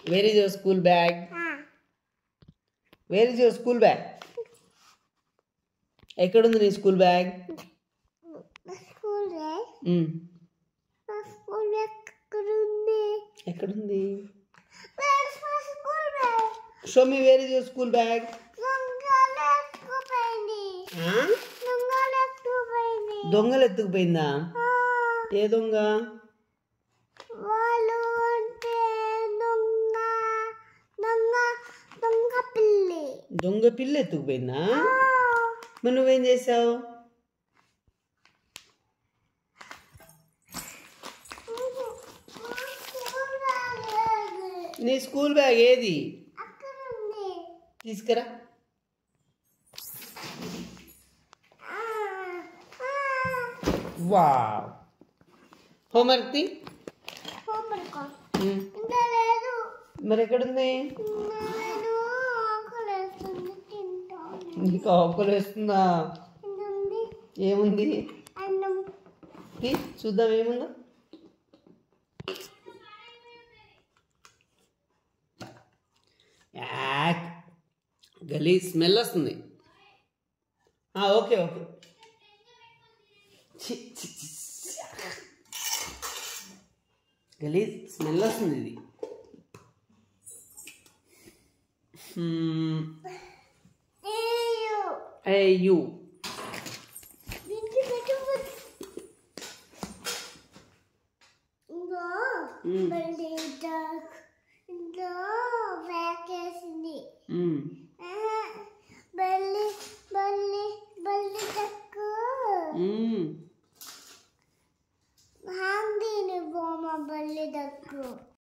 Where is your school bag? Where is your school bag? ఎక్కడుంది నీ school bag? ఎక్కడుంది? Show me where is your school bag? దొంగలు ఎత్తుకుపోయిందా? ఏ దొంగ? దొంగ పిల్ల ఎత్తుకుపోయిందా? మరి నువ్వేం చేసావు? నీ స్కూల్ బ్యాగ్ ఏది? తీసుకురా. Wow, homework the. మరి ఎక్కడుంది? నీకు ఆకలి వేస్తుందా? ఏముంది? చూద్దాం ఏముందో. గలీజ్ స్మెల్ వస్తుంది. Okay okay. గలీజ్ స్మెల్ వస్తుంది ఇది. You. No,